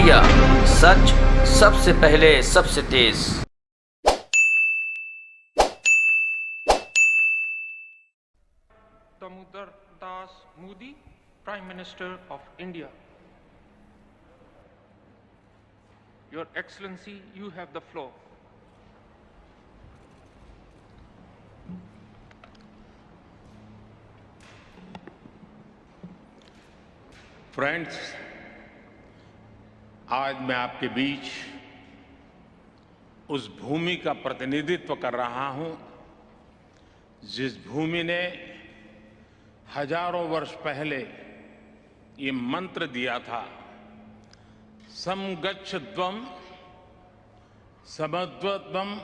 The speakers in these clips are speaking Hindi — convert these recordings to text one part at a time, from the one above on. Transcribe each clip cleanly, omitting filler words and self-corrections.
इंडिया, सच सबसे पहले सबसे तेज। Damodar Das Modi, Prime Minister of India. Your Excellency, you have the floor. Friends, आज मैं आपके बीच उस भूमि का प्रतिनिधित्व कर रहा हूं जिस भूमि ने हजारों वर्ष पहले ये मंत्र दिया था, समगच्छध्वं समद्वत्वं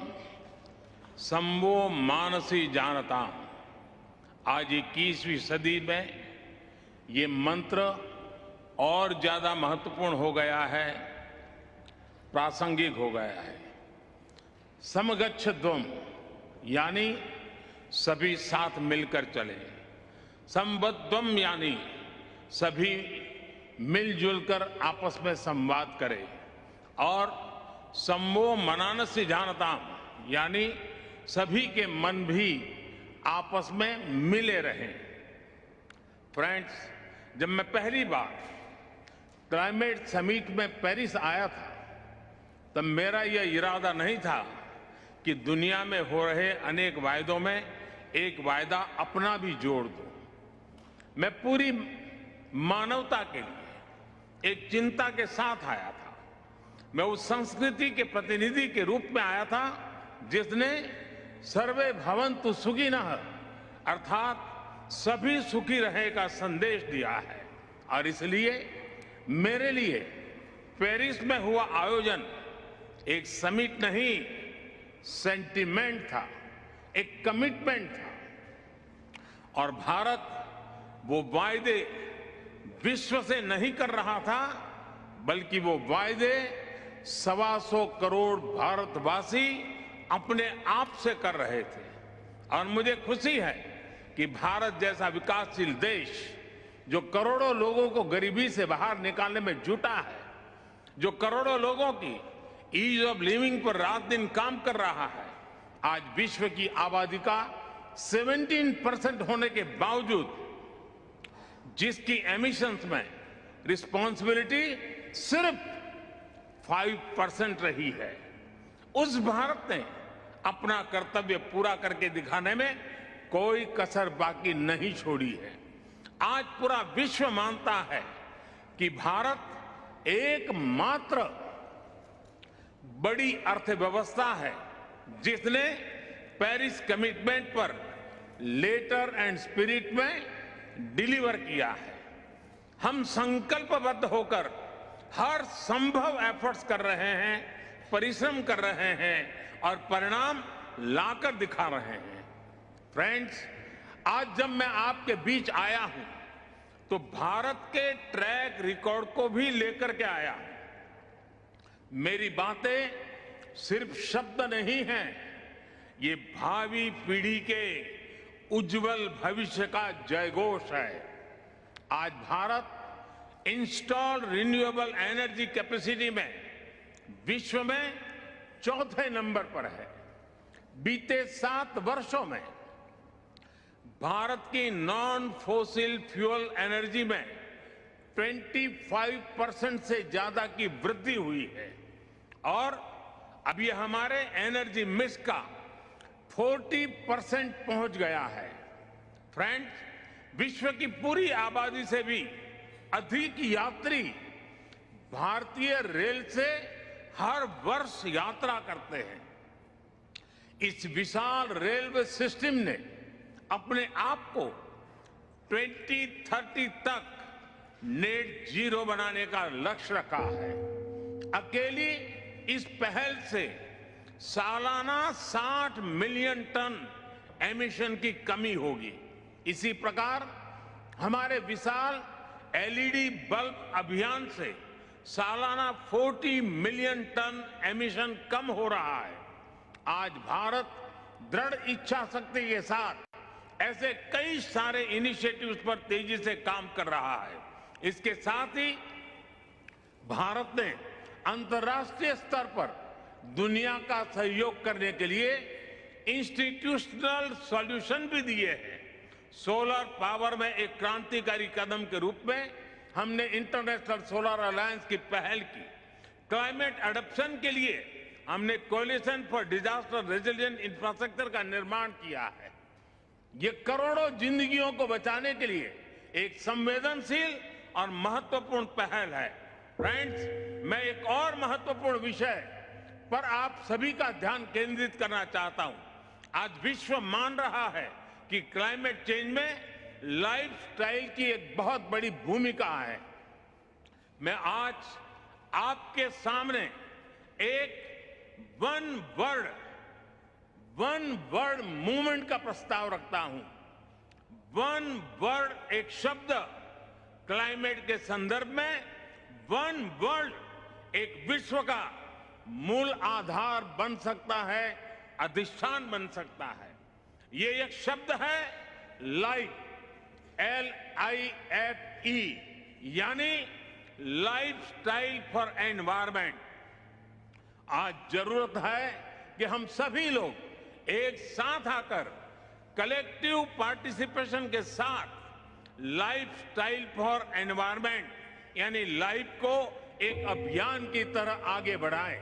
संवो मानसी जानताम। आज 21वीं सदी में ये मंत्र और ज्यादा महत्वपूर्ण हो गया है, प्रासंगिक हो गया है। समगच्छध्वं यानी सभी साथ मिलकर चले, संबद्धम यानी सभी मिलजुल कर आपस में संवाद करें, और संवो मनानस्य जानताम यानी सभी के मन भी आपस में मिले रहें। फ्रेंड्स, जब मैं पहली बार क्लाइमेट समिट में पेरिस आया था, तब मेरा यह इरादा नहीं था कि दुनिया में हो रहे अनेक वायदों में एक वायदा अपना भी जोड़ दूं। मैं पूरी मानवता के लिए एक चिंता के साथ आया था। मैं उस संस्कृति के प्रतिनिधि के रूप में आया था जिसने सर्वे भवन्तु सुखिनः अर्थात सभी सुखी रहे का संदेश दिया है। और इसलिए मेरे लिए पेरिस में हुआ आयोजन एक समिट नहीं, सेंटिमेंट था, एक कमिटमेंट था। और भारत वो वायदे विश्व से नहीं कर रहा था, बल्कि वो वायदे 125 करोड़ भारतवासी अपने आप से कर रहे थे। और मुझे खुशी है कि भारत जैसा विकासशील देश जो करोड़ों लोगों को गरीबी से बाहर निकालने में जुटा है, जो करोड़ों लोगों की ईज ऑफ लिविंग पर रात दिन काम कर रहा है, आज विश्व की आबादी का 17% होने के बावजूद जिसकी एमिशंस में रिस्पॉन्सिबिलिटी सिर्फ 5% रही है, उस भारत ने अपना कर्तव्य पूरा करके दिखाने में कोई कसर बाकी नहीं छोड़ी है। आज पूरा विश्व मानता है कि भारत एकमात्र बड़ी अर्थव्यवस्था है जिसने पेरिस कमिटमेंट पर लेटर एंड स्पिरिट में डिलीवर किया है। हम संकल्पबद्ध होकर हर संभव एफर्ट्स कर रहे हैं, परिश्रम कर रहे हैं और परिणाम लाकर दिखा रहे हैं। फ्रेंड्स, आज जब मैं आपके बीच आया हूं तो भारत के ट्रैक रिकॉर्ड को भी लेकर के आया। मेरी बातें सिर्फ शब्द नहीं हैं, ये भावी पीढ़ी के उज्जवल भविष्य का जयघोष है। आज Bharat installed renewable energy capacity में विश्व में चौथे नंबर पर है। बीते 7 वर्षों में भारत की नॉन फोसिल फ्यूल एनर्जी में 25% से ज्यादा की वृद्धि हुई है, और अब ये हमारे एनर्जी मिक्स का 40% पहुंच गया है। फ्रेंड्स, विश्व की पूरी आबादी से भी अधिक यात्री भारतीय रेल से हर वर्ष यात्रा करते हैं। इस विशाल रेलवे सिस्टम ने अपने आप को 2030 तक नेट जीरो बनाने का लक्ष्य रखा है। अकेली इस पहल से सालाना 60 मिलियन टन एमिशन की कमी होगी। इसी प्रकार हमारे विशाल एलईडी बल्ब अभियान से सालाना 40 मिलियन टन एमिशन कम हो रहा है। आज भारत दृढ़ इच्छा शक्ति के साथ ऐसे कई सारे इनिशिएटिव्स पर तेजी से काम कर रहा है। इसके साथ ही भारत ने अंतर्राष्ट्रीय स्तर पर दुनिया का सहयोग करने के लिए इंस्टीट्यूशनल सॉल्यूशन भी दिए हैं। सोलर पावर में एक क्रांतिकारी कदम के रूप में हमने इंटरनेशनल सोलर अलायंस की पहल की। क्लाइमेट एडप्शन के लिए हमने coalition for disaster resilient infrastructure का निर्माण किया है। ये करोड़ों जिंदगियों को बचाने के लिए एक संवेदनशील और महत्वपूर्ण पहल है। फ्रेंड्स, मैं एक और महत्वपूर्ण विषय पर आप सभी का ध्यान केंद्रित करना चाहता हूं। आज विश्व मान रहा है कि क्लाइमेट चेंज में लाइफस्टाइल की एक बहुत बड़ी भूमिका है। मैं आज आपके सामने एक वन वर्ल्ड मूवमेंट का प्रस्ताव रखता हूं। वन वर्ल्ड एक शब्द क्लाइमेट के संदर्भ में वन वर्ल्ड एक विश्व का मूल आधार बन सकता है, अधिष्ठान बन सकता है। ये एक शब्द है लाइफ, LIFE, यानी लाइफस्टाइल फॉर एनवायरमेंट। आज जरूरत है कि हम सभी लोग एक साथ आकर कलेक्टिव पार्टिसिपेशन के साथ लाइफस्टाइल फॉर एनवायरमेंट यानी लाइफ को एक अभियान की तरह आगे बढ़ाएं।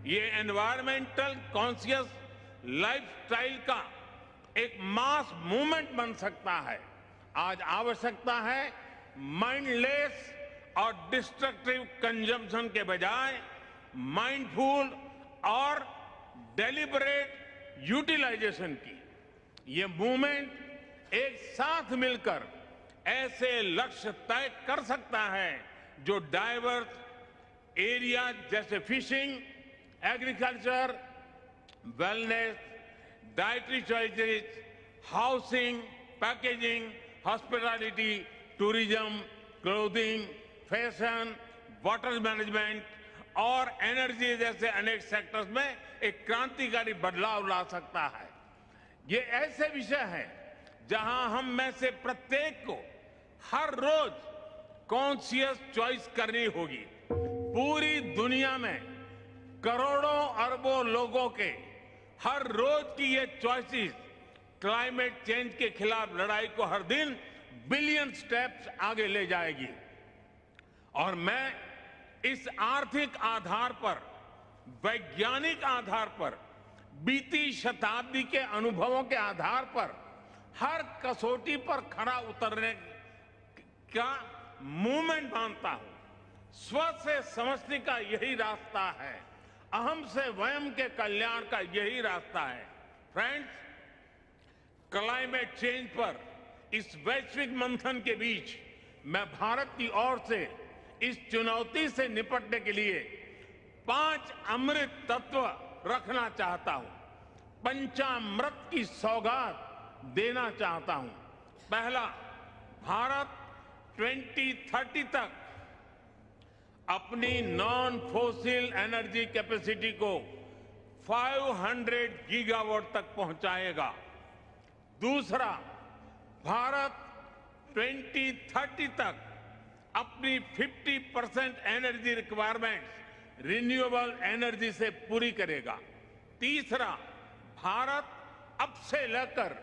ये एनवायरमेंटल कॉन्शियस लाइफस्टाइल का एक मास मूवमेंट बन सकता है। आज आवश्यकता है माइंडलेस और डिस्ट्रक्टिव कंजम्पशन के बजाय माइंडफुल और डेलिबरेट यूटिलाइजेशन की। ये मूवमेंट एक साथ मिलकर ऐसे लक्ष्य तय कर सकता है जो डाइवर्स एरिया जैसे fishing, agriculture, wellness, dietary choices, housing, packaging, hospitality, tourism, clothing, fashion, water management और एनर्जी जैसे अनेक सेक्टर्स में एक क्रांतिकारी बदलाव ला सकता है। ये ऐसे विषय हैं जहां हम में से प्रत्येक को हर रोज कॉन्शियस चॉइस करनी होगी। पूरी दुनिया में करोड़ों अरबों लोगों के हर रोज की ये चॉइसेस क्लाइमेट चेंज के खिलाफ लड़ाई को हर दिन बिलियन स्टेप्स आगे ले जाएगी। और मैं इस आर्थिक आधार पर, वैज्ञानिक आधार पर, बीती शताब्दी के अनुभवों के आधार पर हर कसौटी पर खरा उतरने का मूवमेंट मानता हूं। स्व से समष्टि का यही रास्ता है, अहम से वयम के कल्याण का यही रास्ता है। फ्रेंड्स, क्लाइमेट चेंज पर इस वैश्विक मंथन के बीच मैं भारत की ओर से इस चुनौती से निपटने के लिए 5 अमृत तत्व रखना चाहता हूं, पंचामृत की सौगात देना चाहता हूं। पहला, भारत 2030 तक अपनी नॉन फोसिल एनर्जी कैपेसिटी को 500 गीगावाट तक पहुंचाएगा। दूसरा, भारत 2030 तक अपनी 50% एनर्जी रिक्वायरमेंट्स रिन्यूएबल एनर्जी से पूरी करेगा। तीसरा, भारत अब से लेकर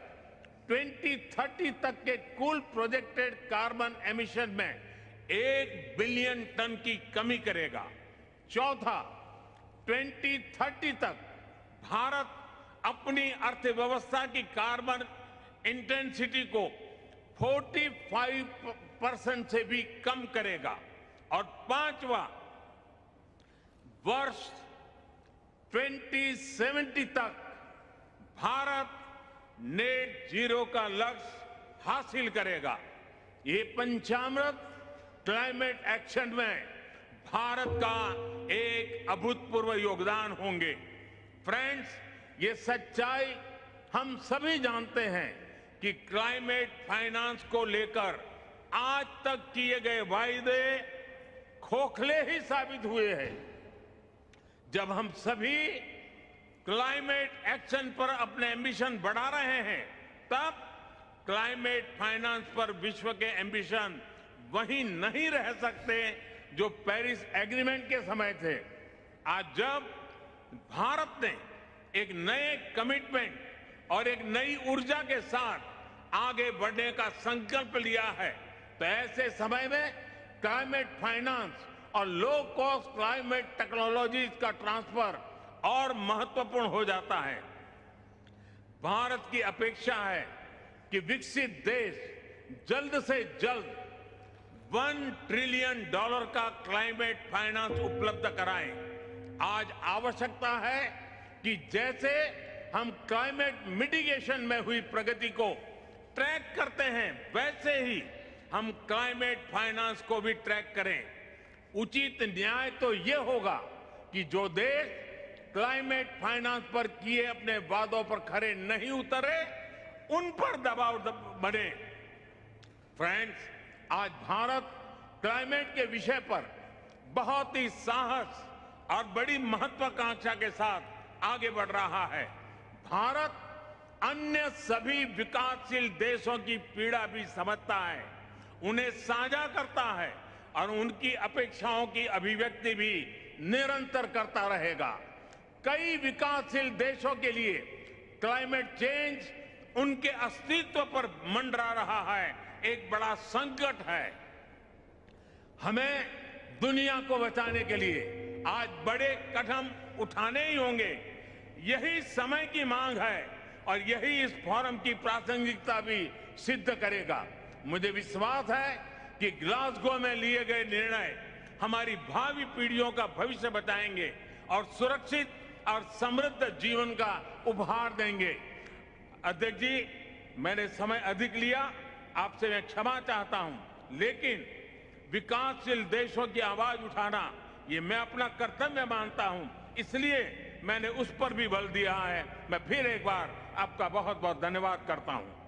2030 तक के कुल प्रोजेक्टेड कार्बन एमिशन में 1 बिलियन टन की कमी करेगा। चौथा, 2030 तक भारत अपनी अर्थव्यवस्था की कार्बन इंटेंसिटी को 45% से भी कम करेगा। और पांचवा, वर्ष 2070 तक भारत नेट जीरो का लक्ष्य हासिल करेगा। ये पंचामृत क्लाइमेट एक्शन में भारत का एक अभूतपूर्व योगदान होंगे। फ्रेंड्स, ये सच्चाई हम सभी जानते हैं कि क्लाइमेट फाइनेंस को लेकर आज तक किए गए वायदे खोखले ही साबित हुए हैं। जब हम सभी क्लाइमेट एक्शन पर अपने एम्बिशन बढ़ा रहे हैं, तब क्लाइमेट फाइनेंस पर विश्व के एम्बिशन वहीं नहीं रह सकते जो पेरिस एग्रीमेंट के समय थे। आज जब भारत ने एक नए कमिटमेंट और एक नई ऊर्जा के साथ आगे बढ़ने का संकल्प लिया है, तो ऐसे समय में क्लाइमेट फाइनेंस और लो कॉस्ट क्लाइमेट टेक्नोलॉजीज का ट्रांसफर और महत्वपूर्ण हो जाता है। भारत की अपेक्षा है कि विकसित देश जल्द से जल्द $1 ट्रिलियन का क्लाइमेट फाइनेंस उपलब्ध कराएं। आज आवश्यकता है कि जैसे हम क्लाइमेट मिटिगेशन में हुई प्रगति को ट्रैक करते हैं, वैसे ही हम क्लाइमेट फाइनेंस को भी ट्रैक करें। उचित न्याय तो ये होगा कि जो देश क्लाइमेट फाइनेंस पर किए अपने वादों पर खरे नहीं उतरे, उन पर दबाव बने। फ्रेंड्स, आज भारत क्लाइमेट के विषय पर बहुत ही साहस और बड़ी महत्वाकांक्षा के साथ आगे बढ़ रहा है। भारत अन्य सभी विकासशील देशों की पीड़ा भी समझता है, उन्हें साझा करता है और उनकी अपेक्षाओं की अभिव्यक्ति भी निरंतर करता रहेगा। कई विकासशील देशों के लिए क्लाइमेट चेंज उनके अस्तित्व पर मंडरा रहा है, एक बड़ा संकट है। हमें दुनिया को बचाने के लिए आज बड़े कदम उठाने ही होंगे। यही समय की मांग है और यही इस फोरम की प्रासंगिकता भी सिद्ध करेगा। मुझे विश्वास है कि ग्लासगो में लिए गए निर्णय हमारी भावी पीढ़ियों का भविष्य बचाएंगे और सुरक्षित और समृद्ध जीवन का उपहार देंगे। अध्यक्ष जी, मैंने समय अधिक लिया, आपसे मैं क्षमा चाहता हूं, लेकिन विकासशील देशों की आवाज उठाना ये मैं अपना कर्तव्य मानता हूं, इसलिए मैंने उस पर भी बल दिया है। मैं फिर एक बार आपका बहुत बहुत धन्यवाद करता हूं।